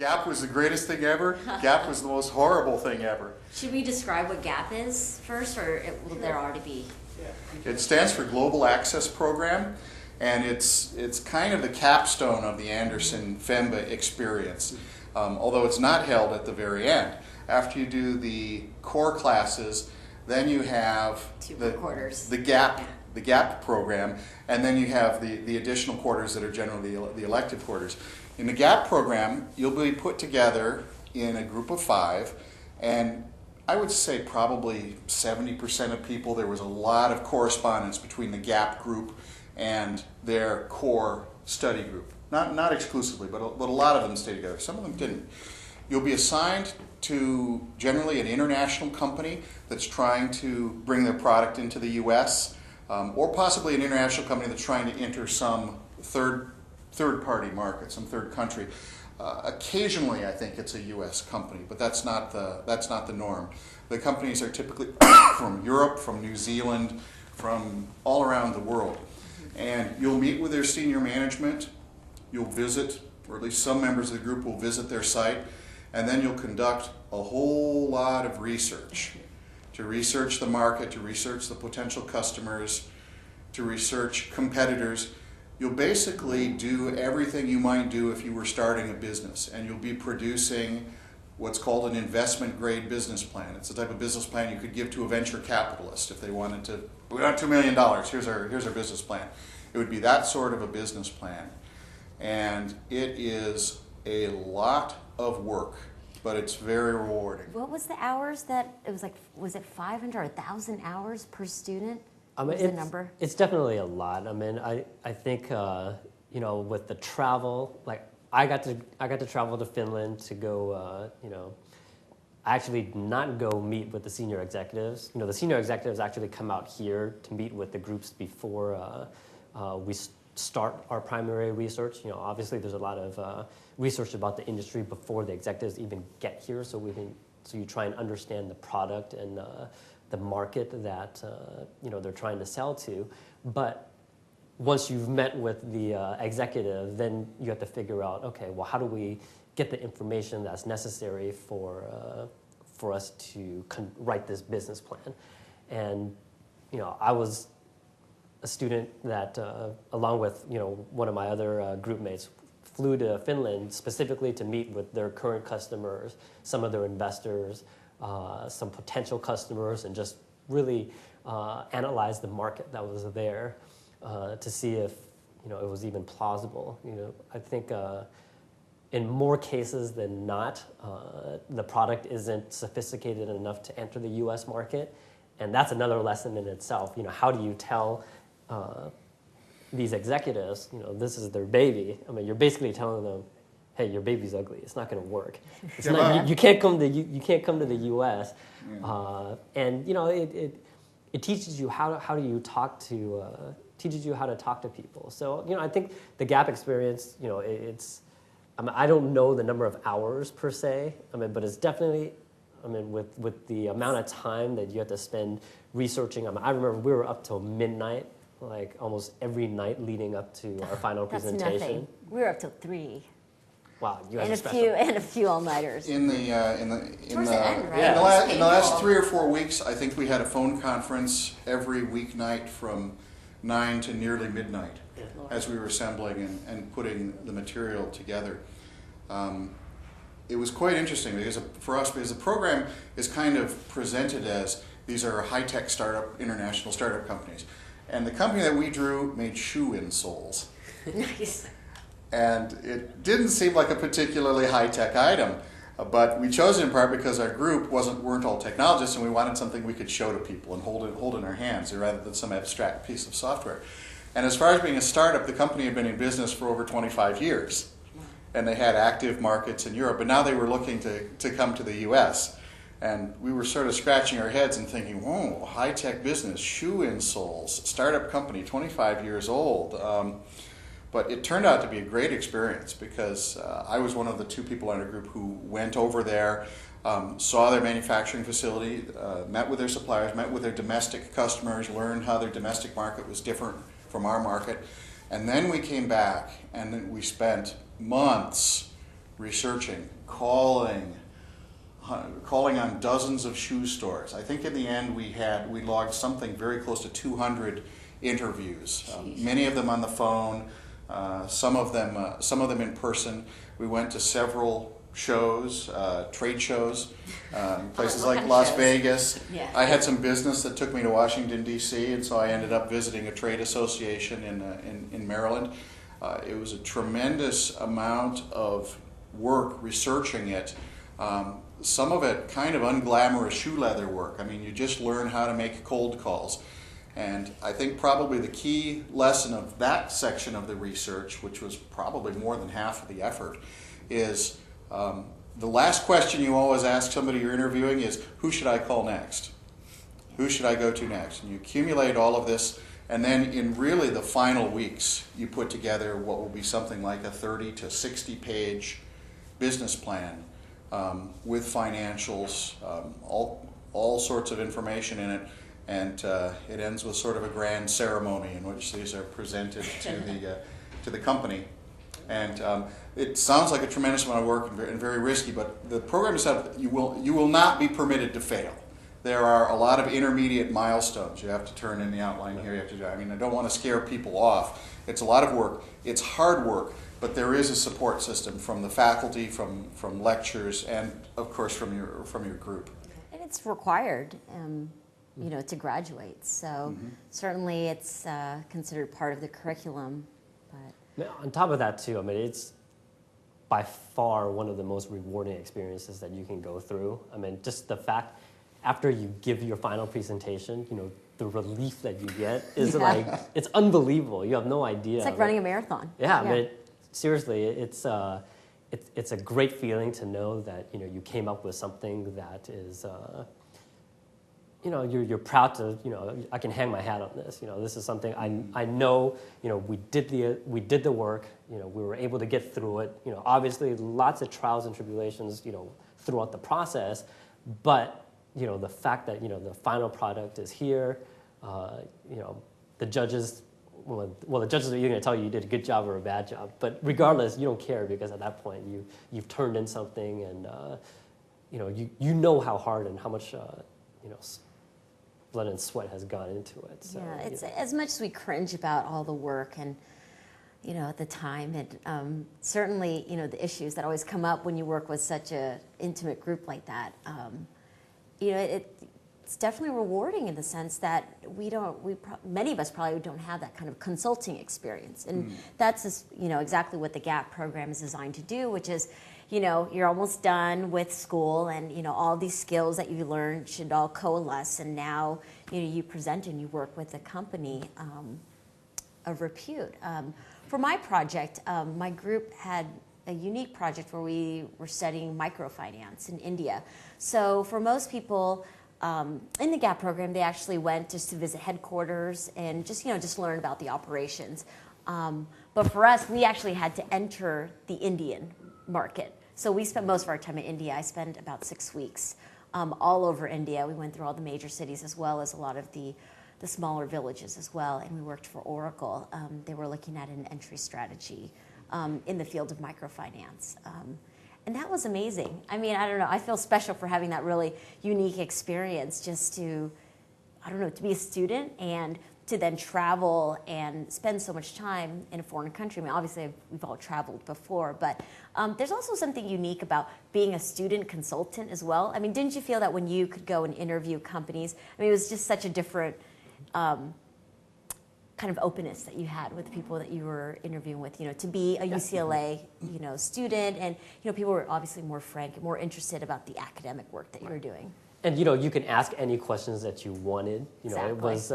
Gap was the greatest thing ever. Gap was the most horrible thing ever. Should we describe what GAP is first, or will there already be? It stands for Global Access Program, and it's kind of the capstone of the Anderson FEMBA experience, although it's not held at the very end. After you do the core classes, then you have the GAP program, and then you have the additional quarters that are generally the elective quarters. In the GAP program, you'll be put together in a group of 5, and I would say probably 70% of people, there was a lot of correspondence between the GAP group and their core study group. Not exclusively, but a lot of them stayed together. Some of them didn't. You'll be assigned to generally an international company that's trying to bring their product into the U.S., or possibly an international company that's trying to enter some third-party market, some third country. Occasionally, I think it's a U.S. company, but that's not the norm. The companies are typically from Europe, from New Zealand, from all around the world. And you'll meet with their senior management, you'll visit, or at least some members of the group will visit their site, and then you'll conduct a whole lot of research. To research the market, to research the potential customers, to research competitors. You'll basically do everything you might do if you were starting a business, and you'll be producing what's called an investment grade business plan. It's the type of business plan you could give to a venture capitalist if they wanted to, we want $2 million, here's our business plan. It would be that sort of a business plan. And it is a lot of work, but it's very rewarding. What was the hours that, it was like, was it 500 or 1,000 hours per student? It's definitely a lot. I mean, I think with the travel, like I got to travel to Finland to go. I actually did not go meet with the senior executives. The senior executives actually come out here to meet with the groups before we start our primary research. Obviously there's a lot of research about the industry before the executives even get here. So you try and understand the product and the market that they're trying to sell to. But once you've met with the executive, then you have to figure out, okay, well, how do we get the information that's necessary for us to write this business plan? And I was a student that, along with one of my other group mates, flew to Finland specifically to meet with their current customers, some of their investors, some potential customers, and just really analyze the market that was there to see if it was even plausible. I think in more cases than not, the product isn't sophisticated enough to enter the U.S. market, and that's another lesson in itself. How do you tell these executives, this is their baby? I mean, you're basically telling them, hey, your baby's ugly. It's not going to work. It's not, you can't come to the U.S. And it teaches you how do you talk to teaches you how to talk to people. So I think the GAP experience, I don't know the number of hours per se. But it's definitely, with the amount of time that you have to spend researching. I remember we were up till midnight, like almost every night leading up to our final presentation. That's nothing. We were up till 3. Wow, you guys and are special. And a few all-nighters. In the last 3 or 4 weeks, I think we had a phone conference every weeknight from 9 to nearly midnight as we were assembling and putting the material together. It was quite interesting because the program is kind of presented as these are high-tech international startup companies. And the company that we drew made shoe insoles. Nice. And it didn't seem like a particularly high-tech item, but we chose it in part because our group weren't all technologists, and we wanted something we could show to people and hold in our hands rather than some abstract piece of software. And as far as being a startup, the company had been in business for over 25 years, and they had active markets in Europe, but now they were looking to come to the U.S. And we were sort of scratching our heads and thinking, whoa, high-tech business, shoe insoles, startup company, 25 years old. But it turned out to be a great experience because I was one of the 2 people in our group who went over there, saw their manufacturing facility, met with their suppliers, met with their domestic customers, learned how their domestic market was different from our market. And then we came back and then we spent months researching, calling on dozens of shoe stores. I think in the end we logged something very close to 200 interviews, many of them on the phone, some of them in person. We went to several shows, trade shows, places like Las shows? Vegas. Yeah. I had some business that took me to Washington, D.C., and so I ended up visiting a trade association in Maryland. It was a tremendous amount of work researching it. Some of it kind of unglamorous shoe leather work. I mean, you just learn how to make cold calls. And I think probably the key lesson of that section of the research, which was probably more than half of the effort, is the last question you always ask somebody you're interviewing is, who should I call next? Who should I go to next? And you accumulate all of this, and then in really the final weeks, you put together what will be something like a 30 to 60 page business plan with financials, all sorts of information in it. And it ends with sort of a grand ceremony in which these are presented to the company. And it sounds like a tremendous amount of work and very risky, but the program is that you will not be permitted to fail. There are a lot of intermediate milestones. You have to turn in the outline here. You have to do. I mean, I don't want to scare people off. It's a lot of work. It's hard work, but there is a support system from the faculty, from lectures, and of course from your group. And it's required, to graduate. So certainly it's considered part of the curriculum. But On top of that, too, I mean, it's by far one of the most rewarding experiences that you can go through. I mean, just the fact after you give your final presentation, the relief that you get is it's unbelievable. You have no idea. it's like running a marathon. Yeah, but seriously, it's a great feeling to know that you came up with something that is you're proud to I can hang my hat on this. This is something I know. We did the work. We were able to get through it. Obviously lots of trials and tribulations throughout the process, but the fact that the final product is here. The judges. Well, the judges are either going to tell you did a good job or a bad job, but regardless, you don't care because at that point you've turned in something, and you know how hard and how much blood and sweat has gone into it. So, yeah, it's as much as we cringe about all the work and at the time, and certainly the issues that always come up when you work with such a intimate group like that. It's definitely rewarding in the sense that many of us probably don't have that kind of consulting experience, and that's just, exactly what the GAP program is designed to do, which is, you're almost done with school, and all these skills that you learned should all coalesce, and now you present and you work with a company of repute. For my project, my group had a unique project where we were studying microfinance in India. So for most people in the GAP program, they actually went just to visit headquarters and just learn about the operations. But for us, we actually had to enter the Indian market. So we spent most of our time in India. I spent about 6 weeks all over India. We went through all the major cities as well as a lot of the smaller villages as well. And we worked for Oracle. They were looking at an entry strategy in the field of microfinance. And that was amazing. I mean, I don't know. I feel special for having that really unique experience just to be a student and to then travel and spend so much time in a foreign country. I mean, obviously, we've all traveled before, but there's also something unique about being a student consultant as well. I mean, didn't you feel that when you could go and interview companies, I mean, it was just such a different kind of openness that you had with the people that you were interviewing with, to be a UCLA, student, and, people were obviously more frank, more interested about the academic work that you were doing. And, you can ask any questions that you wanted. Exactly. It was,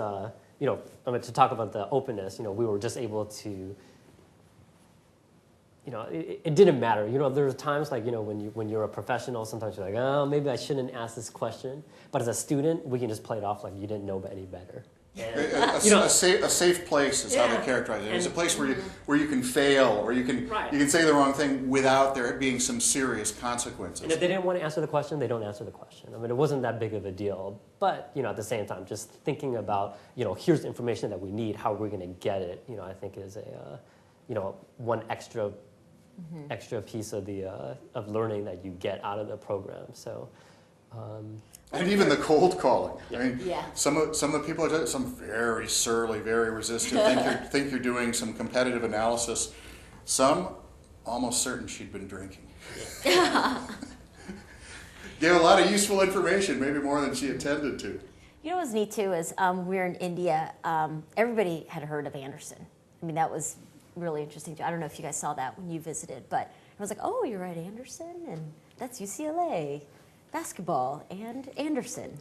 to talk about the openness, we were just able to, it didn't matter. There's times like, when you're a professional, sometimes you're like, oh, maybe I shouldn't ask this question. But as a student, we can just play it off like you didn't know any better. A safe place is how they characterize it. It's a place where you can fail, or you can say the wrong thing without there being some serious consequences. And if they didn't want to answer the question, they don't answer the question. I mean, it wasn't that big of a deal. But at the same time, just thinking about here's the information that we need, how we're going to get it. I think is a one extra extra piece of the of learning that you get out of the program. So. And even the cold calling. I mean, Yeah. some of the people are some very surly, very resistant. think you're doing some competitive analysis. Some almost certain she'd been drinking. Gave a lot of useful information, maybe more than she intended to. You know what's neat too is we were in India. Everybody had heard of Anderson. I mean, that was really interesting. I don't know if you guys saw that when you visited, but I was like, oh, you're at Anderson, and that's UCLA basketball and Anderson.